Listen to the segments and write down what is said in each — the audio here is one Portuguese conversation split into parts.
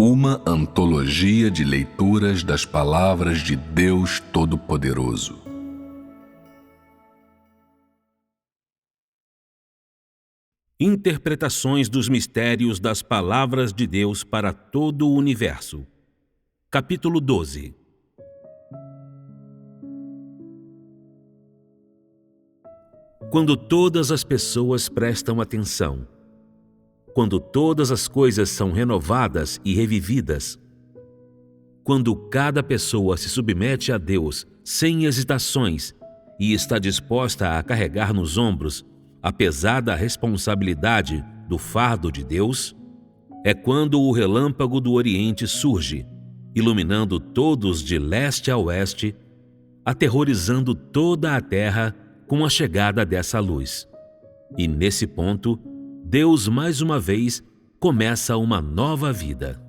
Uma antologia de leituras das palavras de Deus Todo-Poderoso. Interpretações dos mistérios das palavras de Deus para todo o universo. Capítulo 12. Quando todas as pessoas prestam atenção, quando todas as coisas são renovadas e revividas, quando cada pessoa se submete a Deus sem hesitações e está disposta a carregar nos ombros a pesada responsabilidade do fardo de Deus, é quando o relâmpago do Oriente surge, iluminando todos de leste a oeste, aterrorizando toda a terra com a chegada dessa luz. E nesse ponto, Deus mais uma vez começa uma nova vida.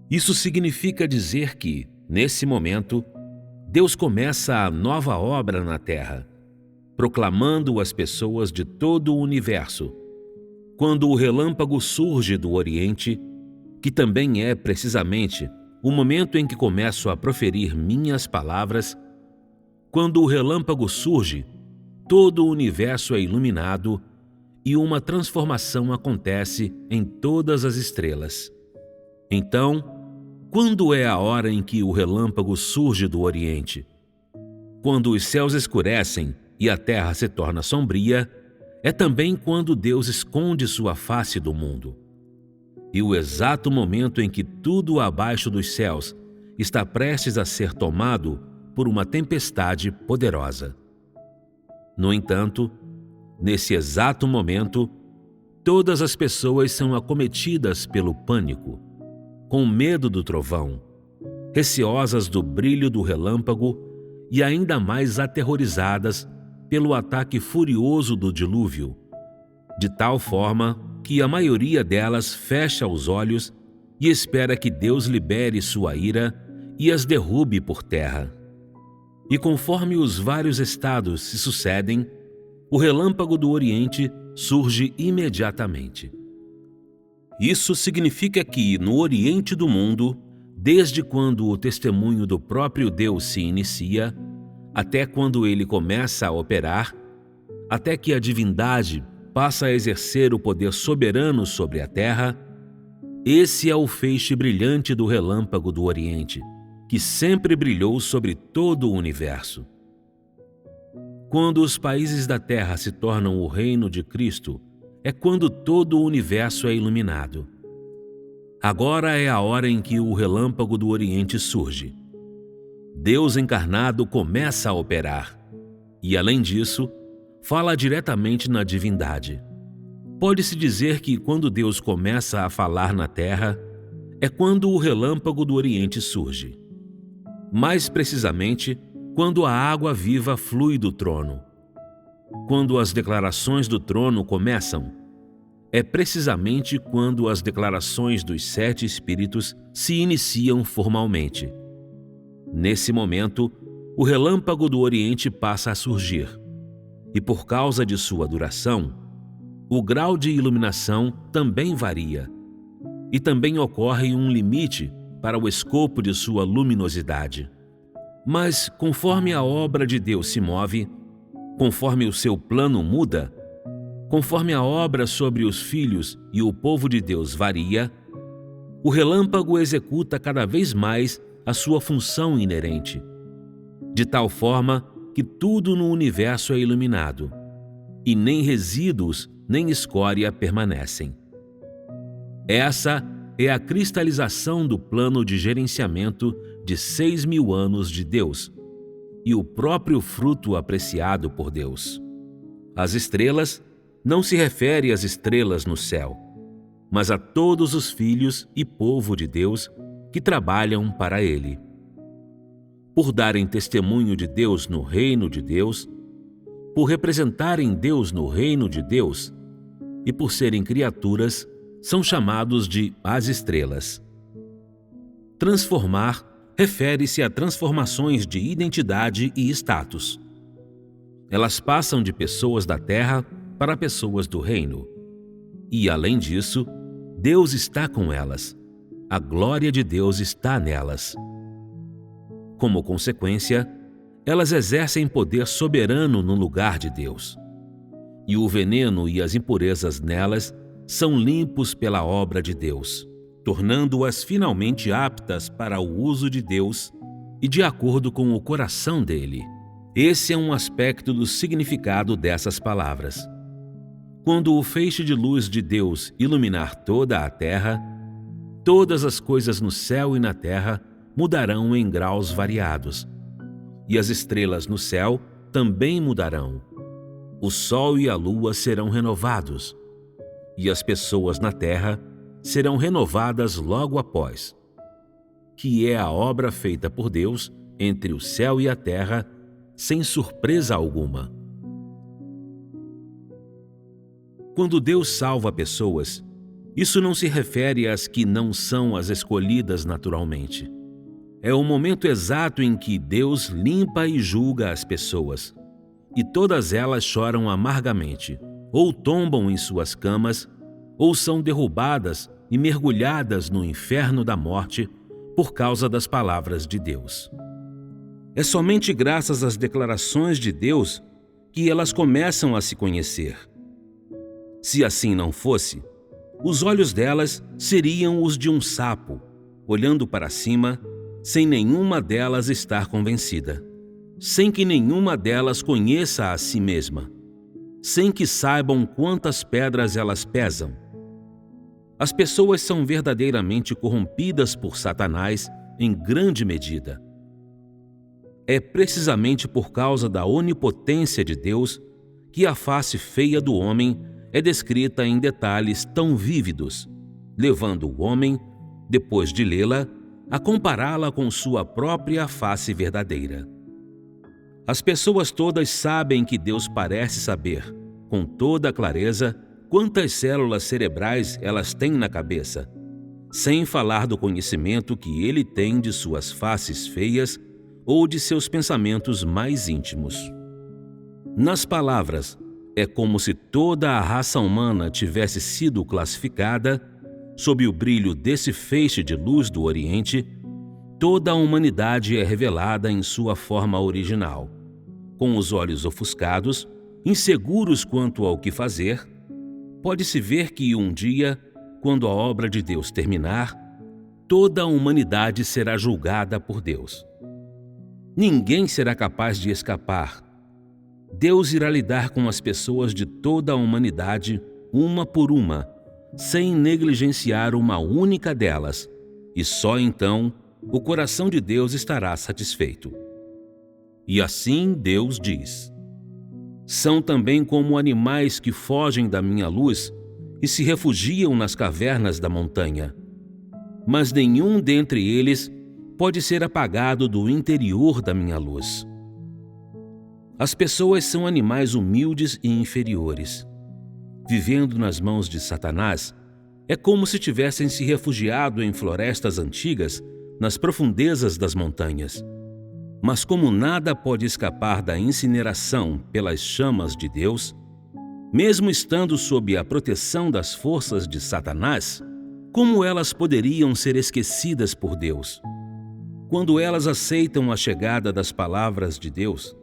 Isso significa dizer que, nesse momento, Deus começa a nova obra na terra, proclamando às pessoas de todo o universo. Quando o relâmpago surge do Oriente, que também é precisamente o momento em que começo a proferir minhas palavras, quando o relâmpago surge, todo o universo é iluminado e uma transformação acontece em todas as estrelas. Então, quando é a hora em que o relâmpago surge do Oriente? Quando os céus escurecem e a terra se torna sombria, é também quando Deus esconde sua face do mundo. E o exato momento em que tudo abaixo dos céus está prestes a ser tomado por uma tempestade poderosa. No entanto, nesse exato momento, todas as pessoas são acometidas pelo pânico, com medo do trovão, receosas do brilho do relâmpago e ainda mais aterrorizadas pelo ataque furioso do dilúvio, de tal forma que a maioria delas fecha os olhos e espera que Deus libere sua ira e as derrube por terra. E conforme os vários estados se sucedem, o relâmpago do Oriente surge imediatamente. Isso significa que, no Oriente do mundo, desde quando o testemunho do próprio Deus se inicia, até quando ele começa a operar, até que a divindade passa a exercer o poder soberano sobre a terra, esse é o feixe brilhante do relâmpago do Oriente, que sempre brilhou sobre todo o universo. Quando os países da terra se tornam o reino de Cristo, é quando todo o universo é iluminado. Agora é a hora em que o relâmpago do Oriente surge. Deus encarnado começa a operar e, além disso, fala diretamente na divindade. Pode-se dizer que quando Deus começa a falar na terra, é quando o relâmpago do Oriente surge. Mais precisamente, quando a água viva flui do trono. Quando as declarações do trono começam, é precisamente quando as declarações dos 7 Espíritos se iniciam formalmente. Nesse momento, o relâmpago do Oriente passa a surgir, e por causa de sua duração, o grau de iluminação também varia, e também ocorre um limite para o escopo de sua luminosidade. Mas, conforme a obra de Deus se move, conforme o seu plano muda, conforme a obra sobre os filhos e o povo de Deus varia, o relâmpago executa cada vez mais a sua função inerente, de tal forma que tudo no universo é iluminado, e nem resíduos nem escória permanecem. Essa é a cristalização do plano de gerenciamento de 6.000 anos de Deus e o próprio fruto apreciado por Deus. As estrelas não se refere às estrelas no céu, mas a todos os filhos e povo de Deus que trabalham para Ele. Por darem testemunho de Deus no reino de Deus, por representarem Deus no reino de Deus e por serem criaturas, são chamados de as estrelas. Transformar refere-se a transformações de identidade e status. Elas passam de pessoas da terra para pessoas do reino. E, além disso, Deus está com elas, a glória de Deus está nelas. Como consequência, elas exercem poder soberano no lugar de Deus. E o veneno e as impurezas nelas são limpos pela obra de Deus, tornando-as finalmente aptas para o uso de Deus e de acordo com o coração dele. Esse é um aspecto do significado dessas palavras. Quando o feixe de luz de Deus iluminar toda a terra, todas as coisas no céu e na terra mudarão em graus variados. E as estrelas no céu também mudarão. O sol e a lua serão renovados, e as pessoas na terra serão renovadas logo após, que é a obra feita por Deus entre o céu e a terra, sem surpresa alguma. Quando Deus salva pessoas, isso não se refere às que não são as escolhidas naturalmente. É o momento exato em que Deus limpa e julga as pessoas, e todas elas choram amargamente, ou tombam em suas camas, ou são derrubadas e mergulhadas no inferno da morte por causa das palavras de Deus. É somente graças às declarações de Deus que elas começam a se conhecer. Se assim não fosse, os olhos delas seriam os de um sapo, olhando para cima, sem nenhuma delas estar convencida, sem que nenhuma delas conheça a si mesma, sem que saibam quantas pedras elas pesam. As pessoas são verdadeiramente corrompidas por Satanás em grande medida. É precisamente por causa da onipotência de Deus que a face feia do homem é descrita em detalhes tão vívidos, levando o homem, depois de lê-la, a compará-la com sua própria face verdadeira. As pessoas todas sabem que Deus parece saber, com toda a clareza, quantas células cerebrais elas têm na cabeça, sem falar do conhecimento que Ele tem de suas faces feias ou de seus pensamentos mais íntimos. Nas palavras, é como se toda a raça humana tivesse sido classificada sob o brilho desse feixe de luz do Oriente. Toda a humanidade é revelada em sua forma original, com os olhos ofuscados, inseguros quanto ao que fazer. Pode-se ver que um dia, quando a obra de Deus terminar, toda a humanidade será julgada por Deus. Ninguém será capaz de escapar. Deus irá lidar com as pessoas de toda a humanidade, uma por uma, sem negligenciar uma única delas, e só então o coração de Deus estará satisfeito. E assim Deus diz: são também como animais que fogem da minha luz e se refugiam nas cavernas da montanha. Mas nenhum dentre eles pode ser apagado do interior da minha luz. As pessoas são animais humildes e inferiores. Vivendo nas mãos de Satanás, é como se tivessem se refugiado em florestas antigas, nas profundezas das montanhas. Mas como nada pode escapar da incineração pelas chamas de Deus, mesmo estando sob a proteção das forças de Satanás, como elas poderiam ser esquecidas por Deus? Quando elas aceitam a chegada das palavras de Deus,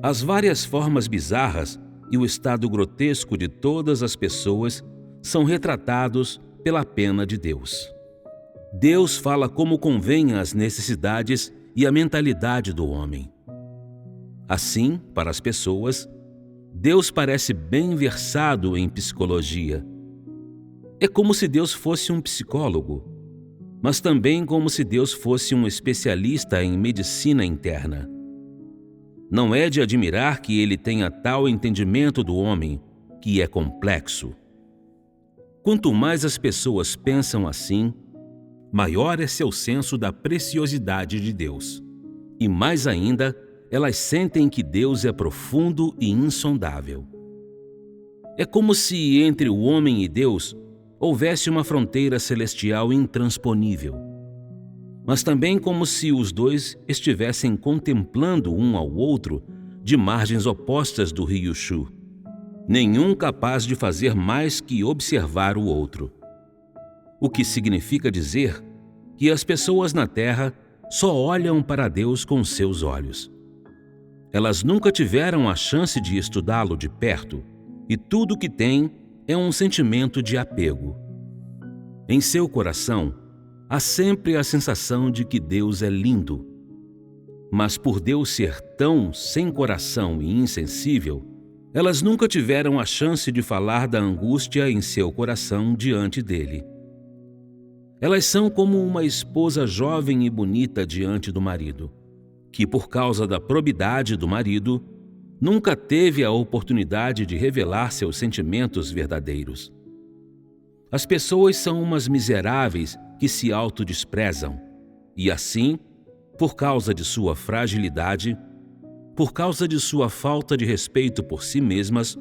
as várias formas bizarras e o estado grotesco de todas as pessoas são retratados pela pena de Deus. Deus fala como convém às necessidades e à mentalidade do homem. Assim, para as pessoas, Deus parece bem versado em psicologia. É como se Deus fosse um psicólogo, mas também como se Deus fosse um especialista em medicina interna. Não é de admirar que ele tenha tal entendimento do homem, que é complexo. Quanto mais as pessoas pensam assim, maior é seu senso da preciosidade de Deus. E mais ainda, elas sentem que Deus é profundo e insondável. É como se entre o homem e Deus houvesse uma fronteira celestial intransponível, mas também como se os dois estivessem contemplando um ao outro de margens opostas do rio Shu, nenhum capaz de fazer mais que observar o outro. O que significa dizer que as pessoas na terra só olham para Deus com seus olhos. Elas nunca tiveram a chance de estudá-lo de perto, e tudo o que têm é um sentimento de apego. Em seu coração, há sempre a sensação de que Deus é lindo. Mas por Deus ser tão sem coração e insensível, elas nunca tiveram a chance de falar da angústia em seu coração diante dele. Elas são como uma esposa jovem e bonita diante do marido, que por causa da probidade do marido, nunca teve a oportunidade de revelar seus sentimentos verdadeiros. As pessoas são umas miseráveis que se autodesprezam, e assim, por causa de sua fragilidade, por causa de sua falta de respeito por si mesmas,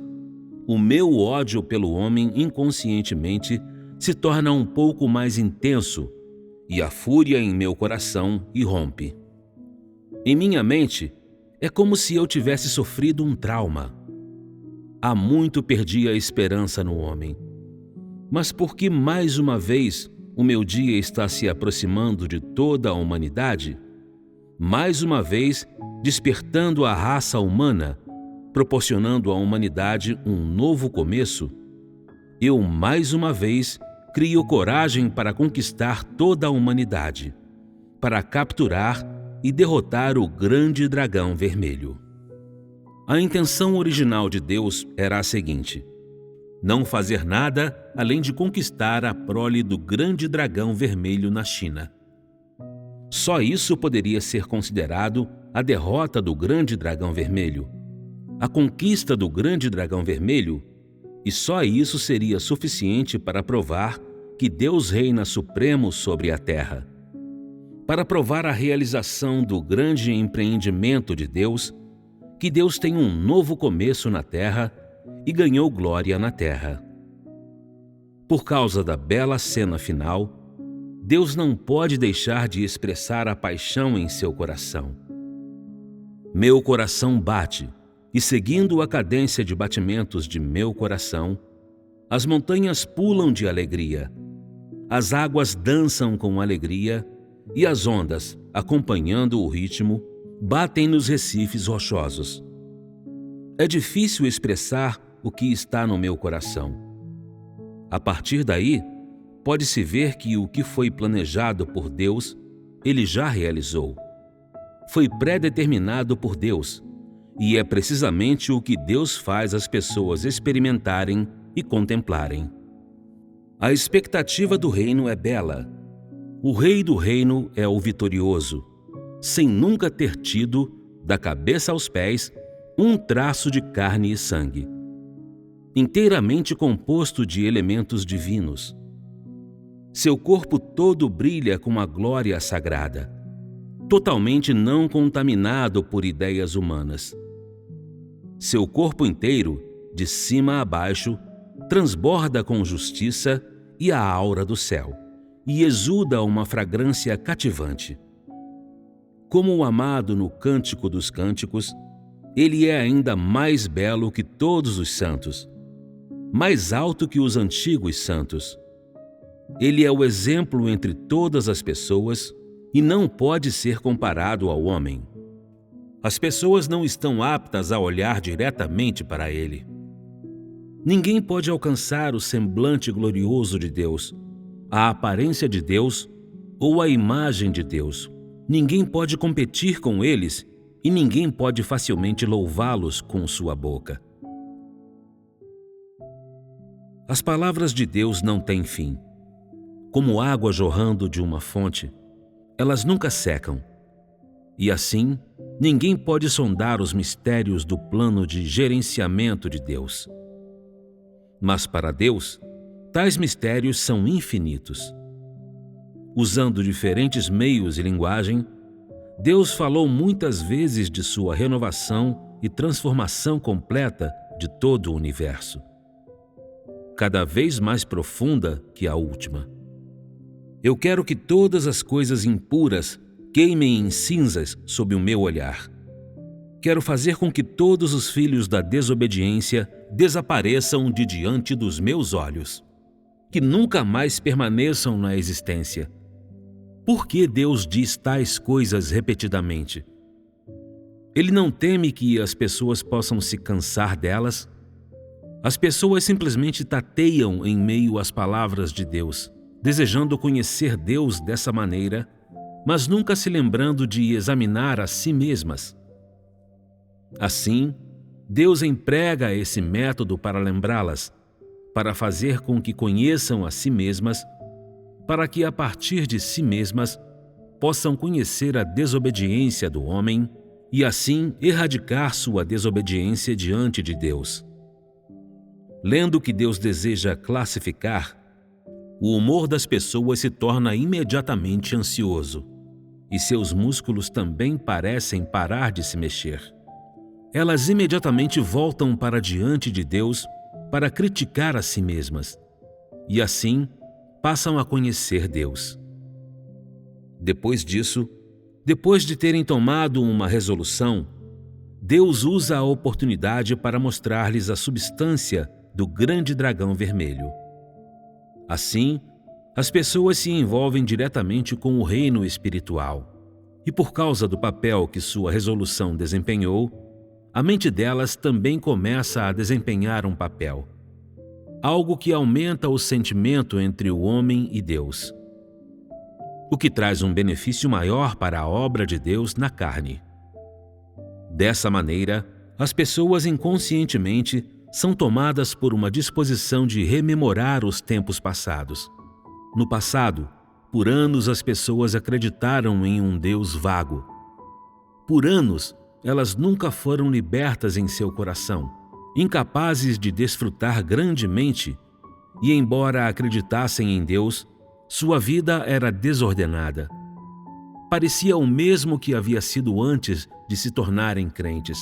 o meu ódio pelo homem inconscientemente se torna um pouco mais intenso e a fúria em meu coração irrompe. Em minha mente, é como se eu tivesse sofrido um trauma. Há muito perdi a esperança no homem. Mas porque mais uma vez o meu dia está se aproximando de toda a humanidade, mais uma vez despertando a raça humana, proporcionando à humanidade um novo começo, eu mais uma vez crio coragem para conquistar toda a humanidade, para capturar e derrotar o grande dragão vermelho. A intenção original de Deus era a seguinte: não fazer nada além de conquistar a prole do grande dragão vermelho na China. Só isso poderia ser considerado a derrota do grande dragão vermelho, a conquista do grande dragão vermelho, e só isso seria suficiente para provar que Deus reina supremo sobre a terra. Para provar a realização do grande empreendimento de Deus, que Deus tem um novo começo na terra e ganhou glória na terra. Por causa da bela cena final, Deus não pode deixar de expressar a paixão em seu coração. Meu coração bate, e seguindo a cadência de batimentos de meu coração, as montanhas pulam de alegria, as águas dançam com alegria e as ondas, acompanhando o ritmo, batem nos recifes rochosos. É difícil expressar o que está no meu coração. A partir daí, pode-se ver que o que foi planejado por Deus, Ele já realizou. Foi pré-determinado por Deus, e é precisamente o que Deus faz as pessoas experimentarem e contemplarem. A expectativa do reino é bela. O rei do reino é o vitorioso, sem nunca ter tido, da cabeça aos pés, um traço de carne e sangue. Inteiramente composto de elementos divinos. Seu corpo todo brilha com a glória sagrada, totalmente não contaminado por ideias humanas. Seu corpo inteiro, de cima a baixo, transborda com justiça e a aura do céu, e exuda uma fragrância cativante. Como o amado no Cântico dos Cânticos, ele é ainda mais belo que todos os santos, mais alto que os antigos santos. Ele é o exemplo entre todas as pessoas e não pode ser comparado ao homem. As pessoas não estão aptas a olhar diretamente para ele. Ninguém pode alcançar o semblante glorioso de Deus, a aparência de Deus ou a imagem de Deus. Ninguém pode competir com eles e ninguém pode facilmente louvá-los com sua boca. As palavras de Deus não têm fim. Como água jorrando de uma fonte, elas nunca secam. E assim, ninguém pode sondar os mistérios do plano de gerenciamento de Deus. Mas para Deus, tais mistérios são infinitos. Usando diferentes meios e linguagem, Deus falou muitas vezes de sua renovação e transformação completa de todo o universo, cada vez mais profunda que a última. Eu quero que todas as coisas impuras queimem em cinzas sob o meu olhar. Quero fazer com que todos os filhos da desobediência desapareçam de diante dos meus olhos, que nunca mais permaneçam na existência. Por que Deus diz tais coisas repetidamente? Ele não teme que as pessoas possam se cansar delas? As pessoas simplesmente tateiam em meio às palavras de Deus, desejando conhecer Deus dessa maneira, mas nunca se lembrando de examinar a si mesmas. Assim, Deus emprega esse método para lembrá-las, para fazer com que conheçam a si mesmas, para que a partir de si mesmas possam conhecer a desobediência do homem e assim erradicar sua desobediência diante de Deus. Lendo o que Deus deseja classificar, o humor das pessoas se torna imediatamente ansioso e seus músculos também parecem parar de se mexer. Elas imediatamente voltam para diante de Deus para criticar a si mesmas e assim passam a conhecer Deus. Depois disso, depois de terem tomado uma resolução, Deus usa a oportunidade para mostrar-lhes a substância do grande dragão vermelho. Assim, as pessoas se envolvem diretamente com o reino espiritual, e por causa do papel que sua resolução desempenhou, a mente delas também começa a desempenhar um papel, algo que aumenta o sentimento entre o homem e Deus, o que traz um benefício maior para a obra de Deus na carne. Dessa maneira, as pessoas inconscientemente são tomadas por uma disposição de rememorar os tempos passados. No passado, por anos as pessoas acreditaram em um Deus vago. Por anos, elas nunca foram libertas em seu coração, incapazes de desfrutar grandemente, e embora acreditassem em Deus, sua vida era desordenada. Parecia o mesmo que havia sido antes de se tornarem crentes.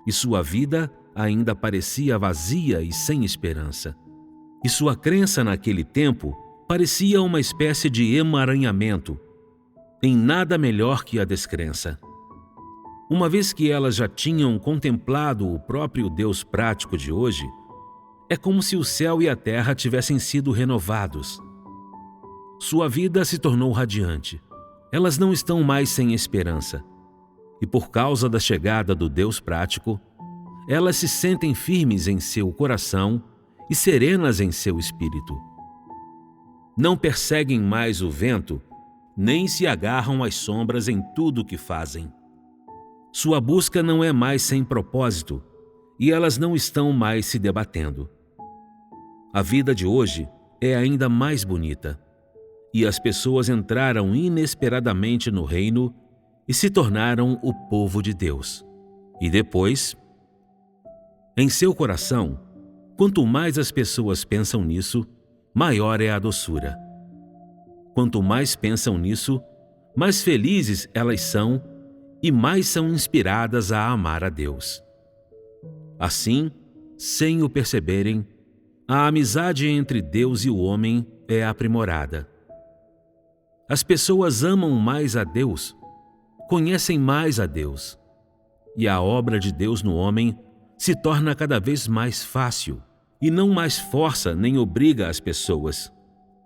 E sua vida ainda parecia vazia e sem esperança. E sua crença naquele tempo parecia uma espécie de emaranhamento, em nada melhor que a descrença. Uma vez que elas já tinham contemplado o próprio Deus prático de hoje, é como se o céu e a terra tivessem sido renovados. Sua vida se tornou radiante. Elas não estão mais sem esperança. E por causa da chegada do Deus prático, elas se sentem firmes em seu coração e serenas em seu espírito. Não perseguem mais o vento, nem se agarram às sombras em tudo o que fazem. Sua busca não é mais sem propósito, e elas não estão mais se debatendo. A vida de hoje é ainda mais bonita, e as pessoas entraram inesperadamente no reino e se tornaram o povo de Deus. E depois, em seu coração, quanto mais as pessoas pensam nisso, maior é a doçura. Quanto mais pensam nisso, mais felizes elas são e mais são inspiradas a amar a Deus. Assim, sem o perceberem, a amizade entre Deus e o homem é aprimorada. As pessoas amam mais a Deus, conhecem mais a Deus, e a obra de Deus no homem se torna cada vez mais fácil e não mais força nem obriga as pessoas,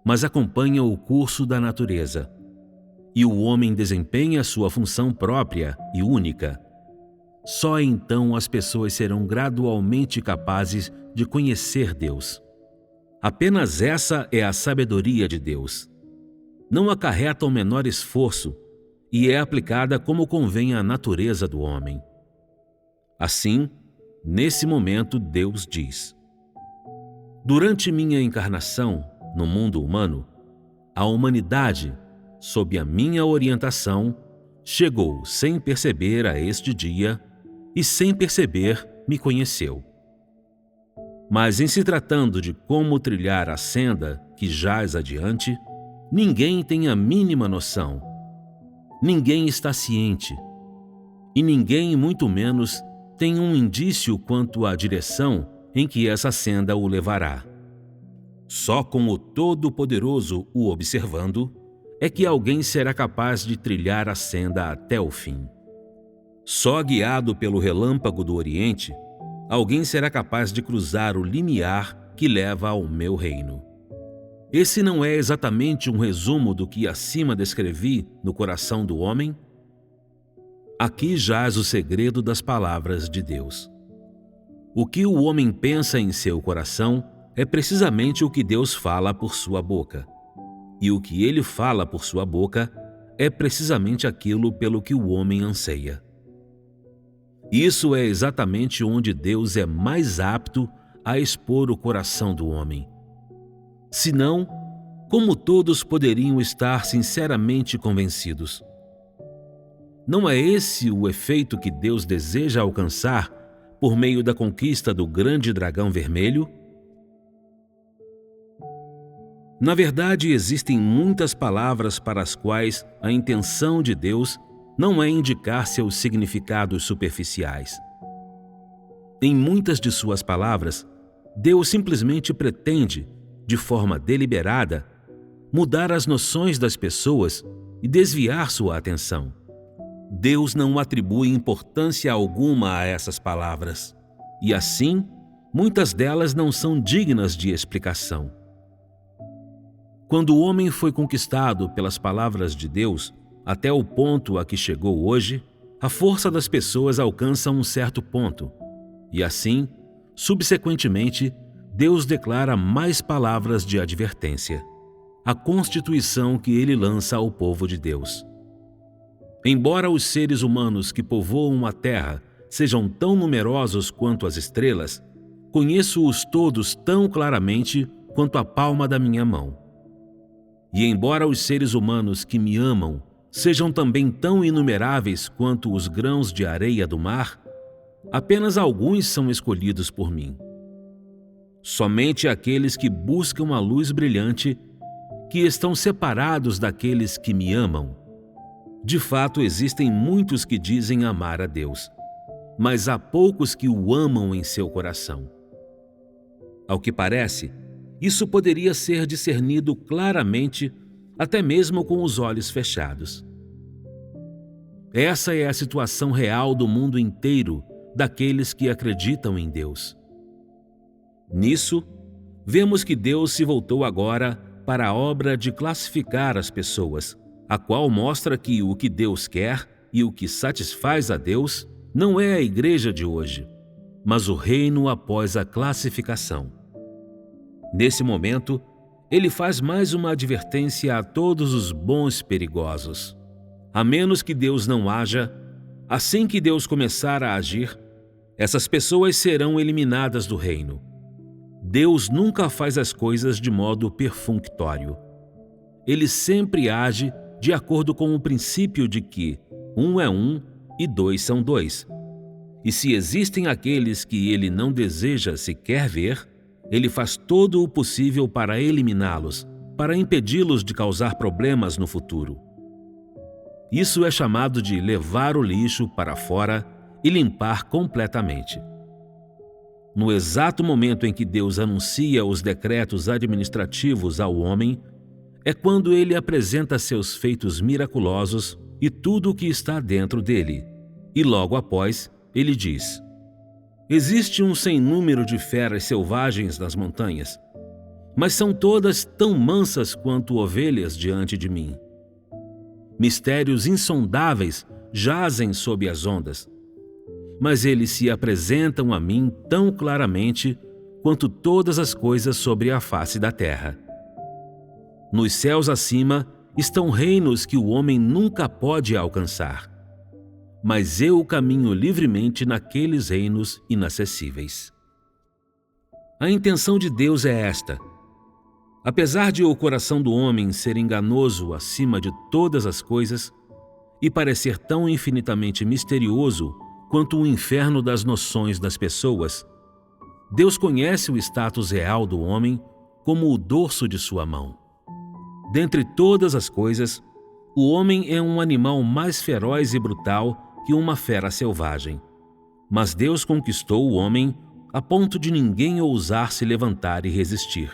mas acompanha o curso da natureza. E o homem desempenha sua função própria e única. Só então as pessoas serão gradualmente capazes de conhecer Deus. Apenas essa é a sabedoria de Deus. Não acarreta o menor esforço e é aplicada como convém à natureza do homem. Assim, nesse momento, Deus diz: durante minha encarnação no mundo humano, a humanidade, sob a minha orientação, chegou sem perceber a este dia e sem perceber me conheceu. Mas em se tratando de como trilhar a senda que jaz adiante, ninguém tem a mínima noção, ninguém está ciente, e ninguém, muito menos, tem um indício quanto à direção em que essa senda o levará. Só com o Todo-Poderoso o observando é que alguém será capaz de trilhar a senda até o fim. Só guiado pelo relâmpago do Oriente, alguém será capaz de cruzar o limiar que leva ao meu reino. esse não é exatamente um resumo do que acima descrevi no coração do homem? Aqui jaz o segredo das palavras de Deus. O que o homem pensa em seu coração é precisamente o que Deus fala por sua boca. E o que ele fala por sua boca é precisamente aquilo pelo que o homem anseia. Isso é exatamente onde Deus é mais apto a expor o coração do homem. Senão, como todos poderiam estar sinceramente convencidos? Não é esse o efeito que Deus deseja alcançar por meio da conquista do grande dragão vermelho? Na verdade, existem muitas palavras para as quais a intenção de Deus não é indicar seus significados superficiais. Em muitas de suas palavras, Deus simplesmente pretende, de forma deliberada, mudar as noções das pessoas e desviar sua atenção. Deus não atribui importância alguma a essas palavras, e assim, muitas delas não são dignas de explicação. Quando o homem foi conquistado pelas palavras de Deus, até o ponto a que chegou hoje, a força das pessoas alcança um certo ponto, e assim, subsequentemente, Deus declara mais palavras de advertência, a constituição que ele lança ao povo de Deus. Embora os seres humanos que povoam a terra sejam tão numerosos quanto as estrelas, conheço-os todos tão claramente quanto a palma da minha mão. E embora os seres humanos que me amam sejam também tão inumeráveis quanto os grãos de areia do mar, apenas alguns são escolhidos por mim. Somente aqueles que buscam a luz brilhante, que estão separados daqueles que me amam. De fato, existem muitos que dizem amar a Deus, mas há poucos que o amam em seu coração. Ao que parece, isso poderia ser discernido claramente, até mesmo com os olhos fechados. Essa é a situação real do mundo inteiro daqueles que acreditam em Deus. Nisso, vemos que Deus se voltou agora para a obra de classificar as pessoas, a qual mostra que o que Deus quer e o que satisfaz a Deus não é a igreja de hoje, mas o reino após a classificação. Nesse momento, ele faz mais uma advertência a todos os bons perigosos. A menos que Deus não haja, assim que Deus começar a agir, essas pessoas serão eliminadas do reino. Deus nunca faz as coisas de modo perfunctório. Ele sempre age de acordo com o princípio de que 1 é 1 e 2 são 2. E se existem aqueles que ele não deseja sequer ver, ele faz todo o possível para eliminá-los, para impedi-los de causar problemas no futuro. Isso é chamado de levar o lixo para fora e limpar completamente. No exato momento em que Deus anuncia os decretos administrativos ao homem, é quando ele apresenta seus feitos miraculosos e tudo o que está dentro dele. E logo após, ele diz: existe um sem número de feras selvagens nas montanhas, mas são todas tão mansas quanto ovelhas diante de mim. Mistérios insondáveis jazem sob as ondas, mas eles se apresentam a mim tão claramente quanto todas as coisas sobre a face da terra. Nos céus acima estão reinos que o homem nunca pode alcançar, mas eu caminho livremente naqueles reinos inacessíveis. A intenção de Deus é esta. Apesar de o coração do homem ser enganoso acima de todas as coisas e parecer tão infinitamente misterioso quanto o inferno das noções das pessoas, Deus conhece o status real do homem como o dorso de sua mão. Dentre todas as coisas, o homem é um animal mais feroz e brutal que uma fera selvagem. Mas Deus conquistou o homem a ponto de ninguém ousar se levantar e resistir.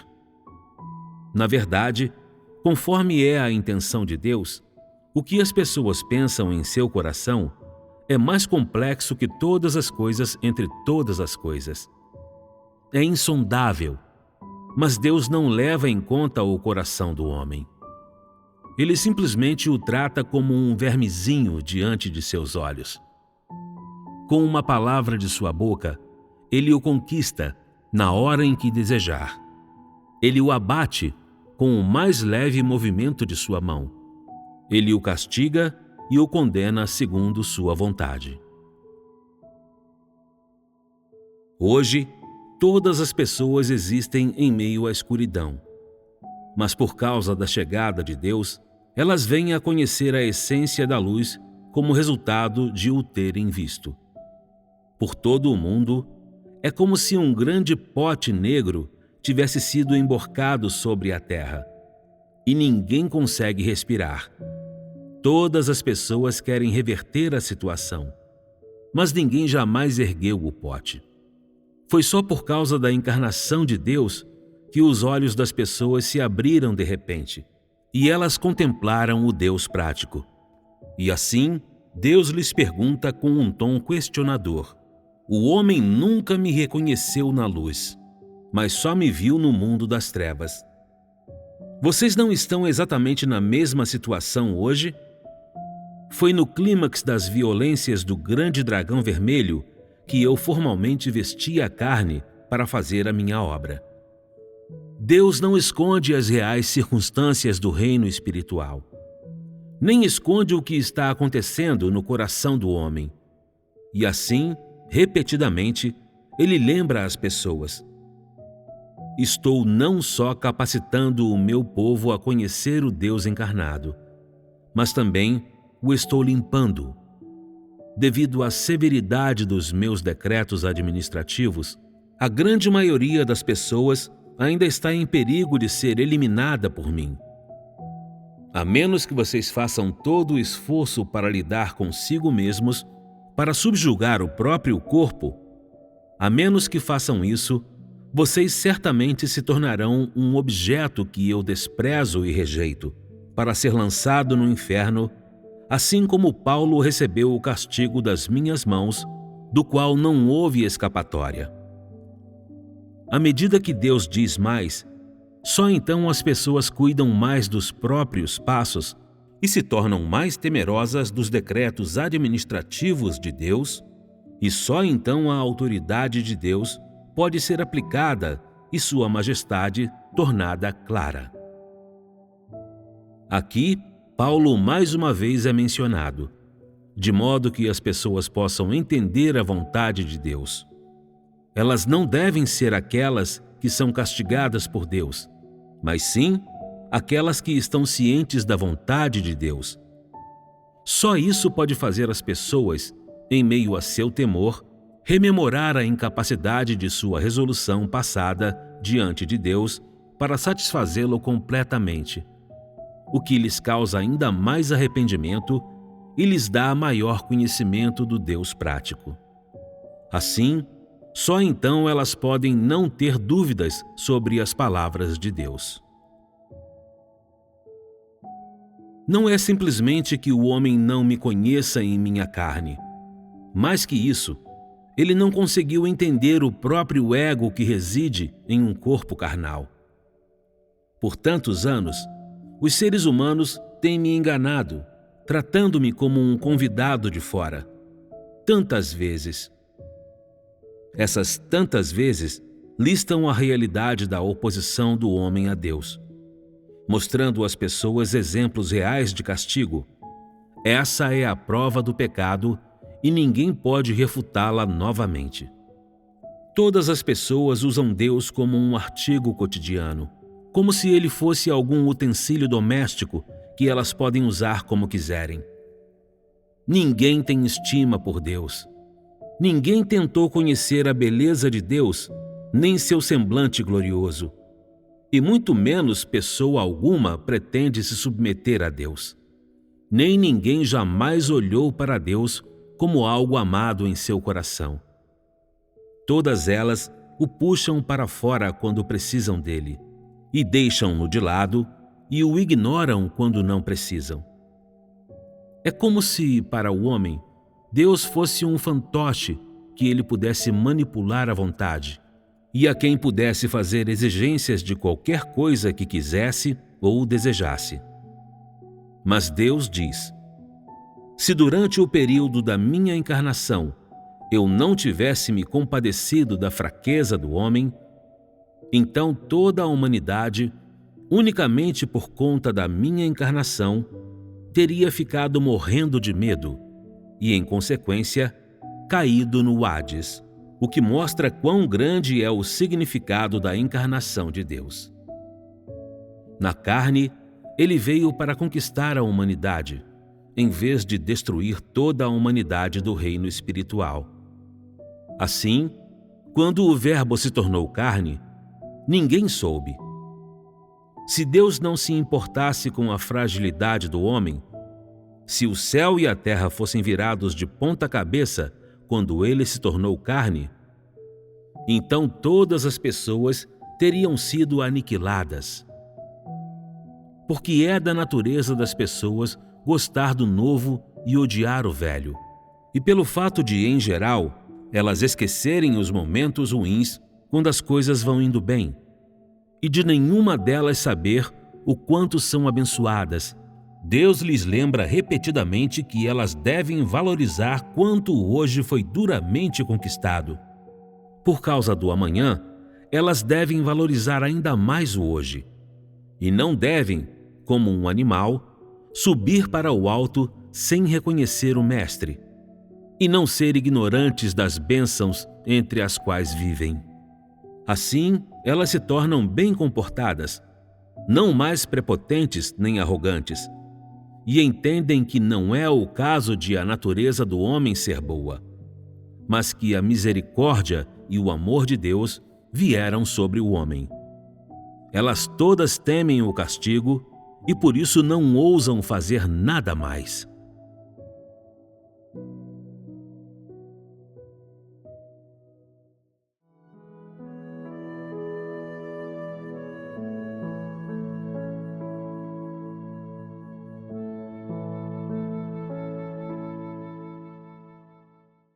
Na verdade, conforme é a intenção de Deus, o que as pessoas pensam em seu coração é mais complexo que todas as coisas entre todas as coisas. É insondável. Mas Deus não leva em conta o coração do homem. Ele simplesmente o trata como um vermezinho diante de seus olhos. Com uma palavra de sua boca, ele o conquista na hora em que desejar. Ele o abate com o mais leve movimento de sua mão. Ele o castiga e o condena segundo sua vontade. Hoje, todas as pessoas existem em meio à escuridão. Mas por causa da chegada de Deus, elas vêm a conhecer a essência da luz como resultado de o terem visto. Por todo o mundo, é como se um grande pote negro tivesse sido emborcado sobre a terra, e ninguém consegue respirar. Todas as pessoas querem reverter a situação, mas ninguém jamais ergueu o pote. Foi só por causa da encarnação de Deus que os olhos das pessoas se abriram de repente, e elas contemplaram o Deus prático. E assim, Deus lhes pergunta com um tom questionador: o homem nunca me reconheceu na luz, mas só me viu no mundo das trevas. Vocês não estão exatamente na mesma situação hoje? Foi no clímax das violências do grande dragão vermelho que eu formalmente vesti a carne para fazer a minha obra. Deus não esconde as reais circunstâncias do reino espiritual, nem esconde o que está acontecendo no coração do homem. E assim, repetidamente, ele lembra às pessoas: estou não só capacitando o meu povo a conhecer o Deus encarnado, mas também o estou limpando. Devido à severidade dos meus decretos administrativos, a grande maioria das pessoas ainda está em perigo de ser eliminada por mim. A menos que vocês façam todo o esforço para lidar consigo mesmos, para subjugar o próprio corpo, a menos que façam isso, vocês certamente se tornarão um objeto que eu desprezo e rejeito, para ser lançado no inferno, assim como Paulo recebeu o castigo das minhas mãos, do qual não houve escapatória. À medida que Deus diz mais, só então as pessoas cuidam mais dos próprios passos e se tornam mais temerosas dos decretos administrativos de Deus, e só então a autoridade de Deus pode ser aplicada e sua majestade tornada clara. Aqui, Paulo mais uma vez é mencionado, de modo que as pessoas possam entender a vontade de Deus. Elas não devem ser aquelas que são castigadas por Deus, mas sim aquelas que estão cientes da vontade de Deus. Só isso pode fazer as pessoas, em meio a seu temor, rememorar a incapacidade de sua resolução passada diante de Deus para satisfazê-lo completamente, o que lhes causa ainda mais arrependimento e lhes dá maior conhecimento do Deus prático. Assim, só então elas podem não ter dúvidas sobre as palavras de Deus. Não é simplesmente que o homem não me conheça em minha carne. Mais que isso, ele não conseguiu entender o próprio ego que reside em um corpo carnal. Por tantos anos, os seres humanos têm me enganado, tratando-me como um convidado de fora. Tantas vezes. Essas tantas vezes listam a realidade da oposição do homem a Deus, mostrando às pessoas exemplos reais de castigo. Essa é a prova do pecado e ninguém pode refutá-la novamente. Todas as pessoas usam Deus como um artigo cotidiano, como se ele fosse algum utensílio doméstico que elas podem usar como quiserem. Ninguém tem estima por Deus. Ninguém tentou conhecer a beleza de Deus, nem seu semblante glorioso. E muito menos pessoa alguma pretende se submeter a Deus. Nem ninguém jamais olhou para Deus como algo amado em seu coração. Todas elas o puxam para fora quando precisam dele, e deixam-no de lado e o ignoram quando não precisam. É como se, para o homem, Deus fosse um fantoche que ele pudesse manipular à vontade, e a quem pudesse fazer exigências de qualquer coisa que quisesse ou desejasse. Mas Deus diz: se durante o período da minha encarnação eu não tivesse me compadecido da fraqueza do homem, então toda a humanidade, unicamente por conta da minha encarnação, teria ficado morrendo de medo e, em consequência, caído no Hades, o que mostra quão grande é o significado da encarnação de Deus. Na carne, ele veio para conquistar a humanidade, em vez de destruir toda a humanidade do reino espiritual. Assim, quando o Verbo se tornou carne, ninguém soube. Se Deus não se importasse com a fragilidade do homem, se o céu e a terra fossem virados de ponta cabeça quando ele se tornou carne, então todas as pessoas teriam sido aniquiladas. Porque é da natureza das pessoas gostar do novo e odiar o velho. E pelo fato de, em geral, elas esquecerem os momentos ruins quando as coisas vão indo bem, e de nenhuma delas saber o quanto são abençoadas, Deus lhes lembra repetidamente que elas devem valorizar quanto hoje foi duramente conquistado. Por causa do amanhã, elas devem valorizar ainda mais o hoje, e não devem, como um animal, subir para o alto sem reconhecer o Mestre, e não ser ignorantes das bênçãos entre as quais vivem. Assim, elas se tornam bem comportadas, não mais prepotentes nem arrogantes, e entendem que não é o caso de a natureza do homem ser boa, mas que a misericórdia e o amor de Deus vieram sobre o homem. Elas todas temem o castigo e por isso não ousam fazer nada mais.